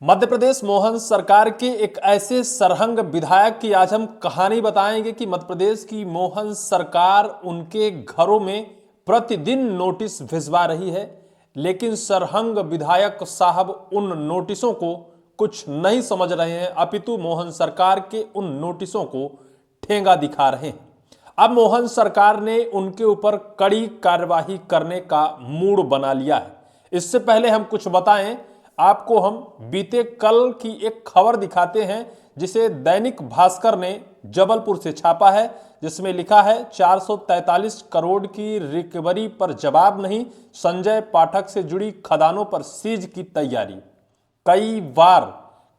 मध्य प्रदेश मोहन सरकार के एक ऐसे सरहंग विधायक की आज हम कहानी बताएंगे कि मध्य प्रदेश की मोहन सरकार उनके घरों में प्रतिदिन नोटिस भिजवा रही है, लेकिन सरहंग विधायक साहब उन नोटिसों को कुछ नहीं समझ रहे हैं, अपितु मोहन सरकार के उन नोटिसों को ठेंगा दिखा रहे हैं। अब मोहन सरकार ने उनके ऊपर कड़ी कार्यवाही करने का मूड बना लिया है। इससे पहले हम कुछ बताएं आपको, हम बीते कल की एक खबर दिखाते हैं जिसे दैनिक भास्कर ने जबलपुर से छापा है, जिसमें लिखा है 443 करोड़ की रिकवरी पर जवाब नहीं, संजय पाठक से जुड़ी खदानों पर सीज की तैयारी। कई बार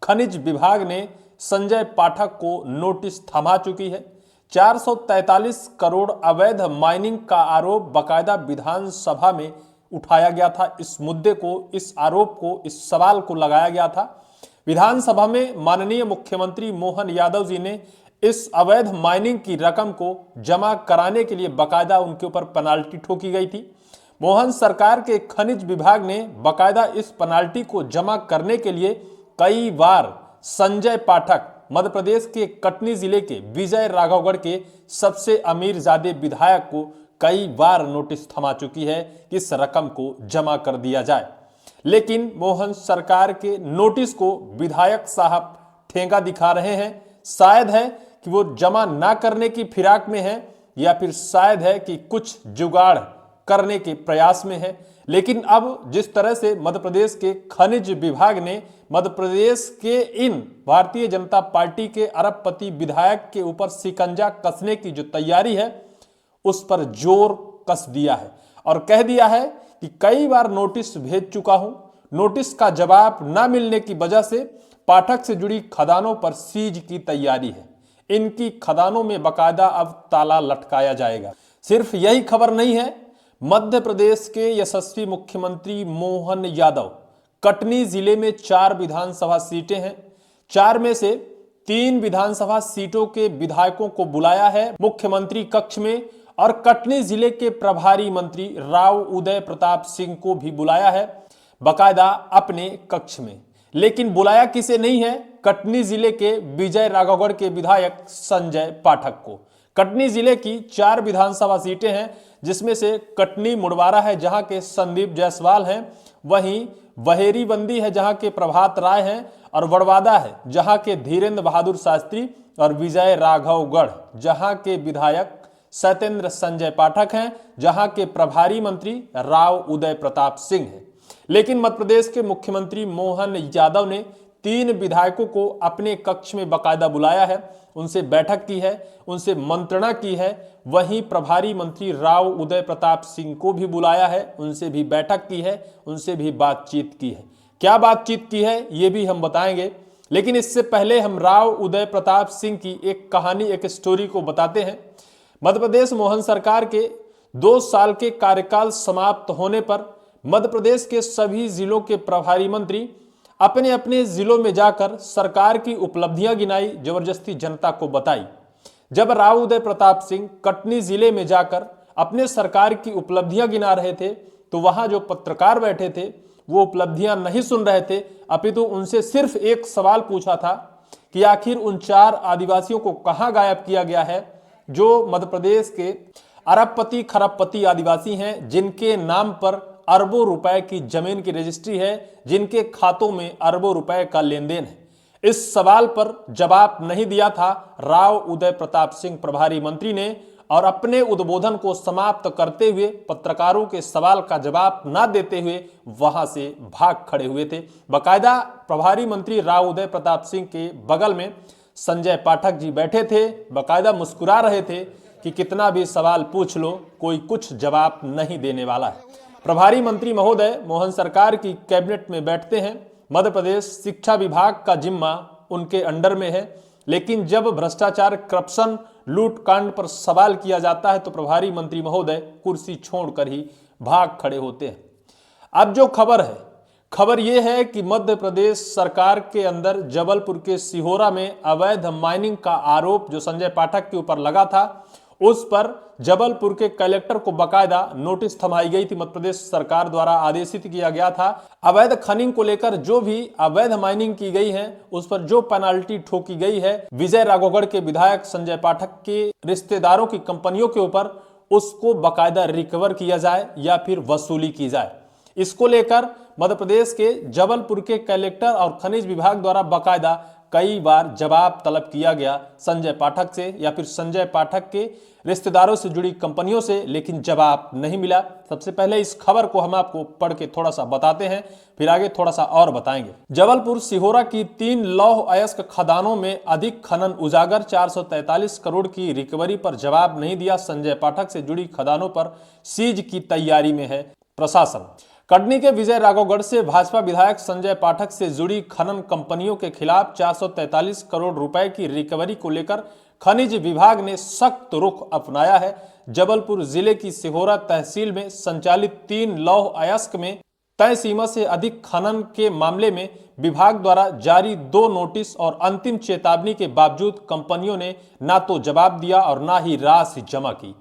खनिज विभाग ने संजय पाठक को नोटिस थमा चुकी है। 443 करोड़ अवैध माइनिंग का आरोप बाकायदा विधानसभा में उठाया गया था। इस मुद्दे को, इस आरोप को, इस सवाल को लगाया गया था विधानसभा में। माननीय मुख्यमंत्री मोहन यादव जी ने इस अवैध माइनिंग की रकम को जमा कराने के लिए बाकायदा उनके ऊपर पेनाल्टी ठोकी गई थी। मोहन सरकार के खनिज विभाग ने बाकायदा इस पेनाल्टी को जमा करने के लिए कई बार संजय पाठक, मध्य प्रदेश के कटनी जिले के विजय राघवगढ़ के सबसे अमीरजादे विधायक को कई बार नोटिस थमा चुकी है कि इस रकम को जमा कर दिया जाए, लेकिन मोहन सरकार के नोटिस को विधायक साहब ठेंगा दिखा रहे हैं। शायद है कि वो जमा ना करने की फिराक में है, या फिर शायद है कि कुछ जुगाड़ करने के प्रयास में है। लेकिन अब जिस तरह से मध्य प्रदेश के खनिज विभाग ने मध्य प्रदेश के इन भारतीय जनता पार्टी के अरबपति विधायक के ऊपर शिकंजा कसने की जो तैयारी है उस पर जोर कस दिया है और कह दिया है कि कई बार नोटिस भेज चुका हूं, नोटिस का जवाब ना मिलने की वजह से पाठक से जुड़ी खदानों पर सीज की तैयारी है। इनकी खदानों में बाकायदा अब ताला लटकाया जाएगा। सिर्फ यही खबर नहीं है, मध्य प्रदेश के यशस्वी मुख्यमंत्री मोहन यादव कटनी जिले में 4 विधानसभा सीटें हैं। 4 में से 3 विधानसभा सीटों के विधायकों को बुलाया है मुख्यमंत्री कक्ष में, और कटनी जिले के प्रभारी मंत्री राव उदय प्रताप सिंह को भी बुलाया है बाकायदा अपने कक्ष में। लेकिन बुलाया किसे नहीं है? कटनी जिले के विजय राघवगढ़ के विधायक संजय पाठक को। कटनी जिले की 4 विधानसभा सीटें हैं, जिसमें से कटनी मुड़वारा है जहां के संदीप जायसवाल हैं, वहीं बहेरीबंदी है जहां के प्रभात राय हैं, और बड़वादा है जहां के धीरेन्द्र बहादुर शास्त्री, और विजय राघवगढ़ जहां के विधायक सत्येंद्र संजय पाठक हैं, जहां के प्रभारी मंत्री राव उदय प्रताप सिंह हैं। लेकिन मध्य प्रदेश के मुख्यमंत्री मोहन यादव ने 3 विधायकों को अपने कक्ष में बाकायदा बुलाया है, उनसे बैठक की है, उनसे मंत्रणा की है। वहीं प्रभारी मंत्री राव उदय प्रताप सिंह को भी बुलाया है, उनसे भी बैठक की है, उनसे भी बातचीत की है। क्या बातचीत की है ये भी हम बताएंगे, लेकिन इससे पहले हम राव उदय प्रताप सिंह की एक कहानी, एक स्टोरी को बताते हैं। मध्य प्रदेश मोहन सरकार के 2 साल के कार्यकाल समाप्त होने पर मध्य प्रदेश के सभी जिलों के प्रभारी मंत्री अपने अपने जिलों में जाकर सरकार की उपलब्धियां गिनाई, जबरदस्ती जनता को बताई। जब राव उदय प्रताप सिंह कटनी जिले में जाकर अपने सरकार की उपलब्धियां गिना रहे थे, तो वहां जो पत्रकार बैठे थे वो उपलब्धियां नहीं सुन रहे थे, अपितु उनसे सिर्फ एक सवाल पूछा था कि आखिर उन 4 आदिवासियों को कहां गायब किया गया है जो मध्य प्रदेश के अरबपति खरबपति आदिवासी हैं, जिनके नाम पर अरबों रुपए की जमीन की रजिस्ट्री है, जिनके खातों में अरबों रुपए का लेन देन है। इस सवाल पर जवाब नहीं दिया था राव उदय प्रताप सिंह प्रभारी मंत्री ने, और अपने उद्बोधन को समाप्त करते हुए पत्रकारों के सवाल का जवाब ना देते हुए वहां से भाग खड़े हुए थे। बाकायदा प्रभारी मंत्री राव उदय प्रताप सिंह के बगल में संजय पाठक जी बैठे थे, बाकायदा मुस्कुरा रहे थे कि कितना भी सवाल पूछ लो कोई कुछ जवाब नहीं देने वाला है। प्रभारी मंत्री महोदय मोहन सरकार की कैबिनेट में बैठते हैं, मध्य प्रदेश शिक्षा विभाग का जिम्मा उनके अंडर में है, लेकिन जब भ्रष्टाचार, करप्शन, लूट कांड पर सवाल किया जाता है तो प्रभारी मंत्री महोदय कुर्सी छोड़कर ही भाग खड़े होते हैं। अब जो खबर है, खबर यह है कि मध्य प्रदेश सरकार के अंदर जबलपुर के सिहोरा में अवैध माइनिंग का आरोप जो संजय पाठक के ऊपर लगा था, उस पर जबलपुर के कलेक्टर को बकायदा नोटिस थमाई गई थी। मध्य प्रदेश सरकार द्वारा आदेशित किया गया था अवैध खनन को लेकर जो भी अवैध माइनिंग की गई है उस पर जो पेनाल्टी ठोकी गई है विजय राघवगढ़ के विधायक संजय पाठक के रिश्तेदारों की कंपनियों के ऊपर, उसको बकायदा रिकवर किया जाए या फिर वसूली की जाए। इसको लेकर मध्य प्रदेश के जबलपुर के कलेक्टर और खनिज विभाग द्वारा बकायदा कई बार जवाब तलब किया गया संजय पाठक से या फिर संजय पाठक के रिश्तेदारों से जुड़ी कंपनियों से, लेकिन जवाब नहीं मिला। सबसे पहले इस खबर को हम आपको पढ़ के थोड़ा सा बताते हैं, फिर आगे थोड़ा सा और बताएंगे। जबलपुर सिहोरा की 3 लौह अयस्क खदानों में अधिक खनन उजागर, 443 करोड़ की रिकवरी पर जवाब नहीं दिया। संजय पाठक से जुड़ी खदानों पर सीज की तैयारी में है प्रशासन। कटनी के विजय राघवगढ़ से भाजपा विधायक संजय पाठक से जुड़ी खनन कंपनियों के खिलाफ 443 करोड़ रुपए की रिकवरी को लेकर खनिज विभाग ने सख्त रुख अपनाया है। जबलपुर जिले की सिहोरा तहसील में संचालित 3 लौह अयस्क में तय सीमा से अधिक खनन के मामले में विभाग द्वारा जारी 2 नोटिस और अंतिम चेतावनी के बावजूद कंपनियों ने ना तो जवाब दिया और ना ही राशि जमा की।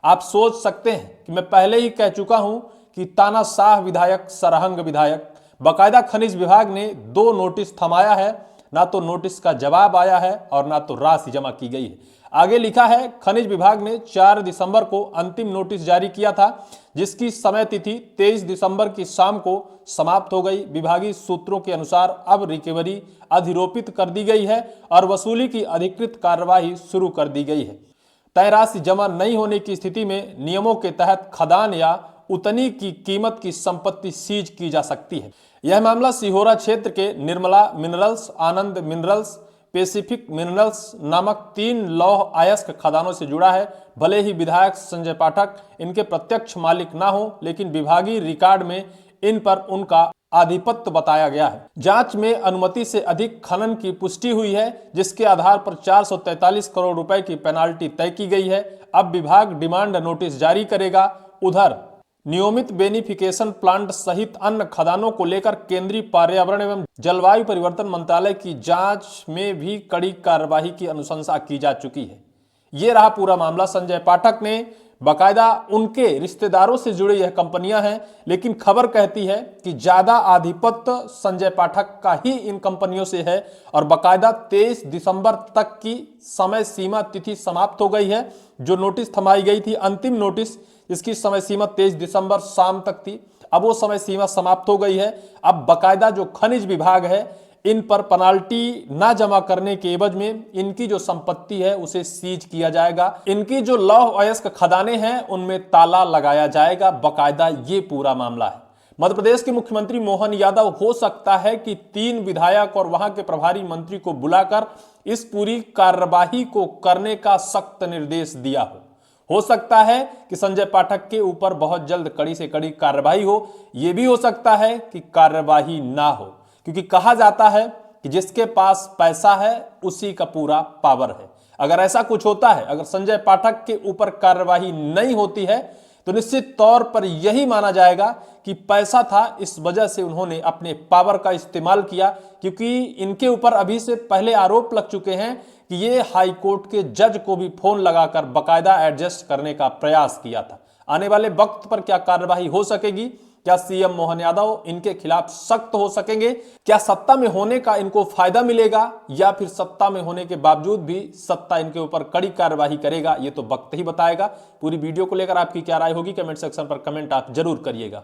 आप सोच सकते हैं कि मैं पहले ही कह चुका हूं कि तानाशाह विधायक, सरहंग विधायक, बकायदा खनिज विभाग ने 2 नोटिस थमाया है, ना तो नोटिस का जवाब आया है और ना तो राशि जमा की गई है। आगे लिखा है, खनिज विभाग ने 4 दिसंबर को अंतिम नोटिस जारी किया था जिसकी समय तिथि 23 दिसंबर की शाम को समाप्त हो गई। विभागीय सूत्रों के अनुसार अब रिकवरी अधिरोपित कर दी गई है और वसूली की अधिकृत कार्यवाही शुरू कर दी गई है। तय राशि जमा नहीं होने की स्थिति में नियमों के तहत खदान या उतनी की कीमत की संपत्ति सीज की जा सकती है। यह मामला सिहोरा क्षेत्र के निर्मला मिनरल्स, आनंद मिनरल्स, पैसिफिक मिनरल्स नामक 3 लौह अयस्क खदानों से जुड़ा है। भले ही विधायक संजय पाठक इनके प्रत्यक्ष मालिक ना हो, लेकिन विभागीय रिकॉर्ड में इन पर उनका आधिपत्य बताया गया है। जांच में अनुमति से अधिक खनन की पुष्टि हुई है जिसके आधार पर 443 करोड़ रुपए की पेनाल्टी तय की गई है। अब विभाग डिमांड नोटिस जारी करेगा। उधर नियमित बेनिफिकेशन प्लांट सहित अन्य खदानों को लेकर केंद्रीय पर्यावरण एवं जलवायु परिवर्तन मंत्रालय की जांच में भी कड़ी कार्यवाही की अनुशंसा की जा चुकी है। ये रहा पूरा मामला। संजय पाठक ने बकायदा उनके रिश्तेदारों से जुड़ी यह कंपनियां हैं, लेकिन खबर कहती है कि ज्यादा आधिपत्य संजय पाठक का ही इन कंपनियों से है और बकायदा 23 दिसंबर तक की समय सीमा तिथि समाप्त हो गई है। जो नोटिस थमाई गई थी, अंतिम नोटिस, इसकी समय सीमा 23 दिसंबर शाम तक थी, अब वो समय सीमा समाप्त हो गई है। अब बकायदा जो खनिज विभाग है इन पर पेनाल्टी ना जमा करने के एवज में इनकी जो संपत्ति है उसे सीज किया जाएगा। इनकी जो लौह अयस्क खदानें हैं उनमें ताला लगाया जाएगा। बकायदा ये पूरा मामला है। मध्य प्रदेश के मुख्यमंत्री मोहन यादव हो सकता है कि 3 विधायक और वहां के प्रभारी मंत्री को बुलाकर इस पूरी कार्यवाही को करने का सख्त निर्देश दिया हो सकता है कि संजय पाठक के ऊपर बहुत जल्द कड़ी से कड़ी कार्यवाही हो। यह भी हो सकता है कि कार्यवाही ना हो, क्योंकि कहा जाता है कि जिसके पास पैसा है उसी का पूरा पावर है। अगर ऐसा कुछ होता है, अगर संजय पाठक के ऊपर कार्यवाही नहीं होती है तो निश्चित तौर पर यही माना जाएगा कि पैसा था, इस वजह से उन्होंने अपने पावर का इस्तेमाल किया। क्योंकि इनके ऊपर अभी से पहले आरोप लग चुके हैं कि ये हाई कोर्ट के जज को भी फोन लगाकर बकायदा एडजस्ट करने का प्रयास किया था। आने वाले वक्त पर क्या कार्यवाही हो सकेगी? क्या सीएम मोहन यादव इनके खिलाफ सख्त हो सकेंगे? क्या सत्ता में होने का इनको फायदा मिलेगा या फिर सत्ता में होने के बावजूद भी सत्ता इनके ऊपर कड़ी कार्यवाही करेगा? ये तो वक्त ही बताएगा। पूरी वीडियो को लेकर आपकी क्या राय होगी कमेंट सेक्शन पर कमेंट आप जरूर करिएगा।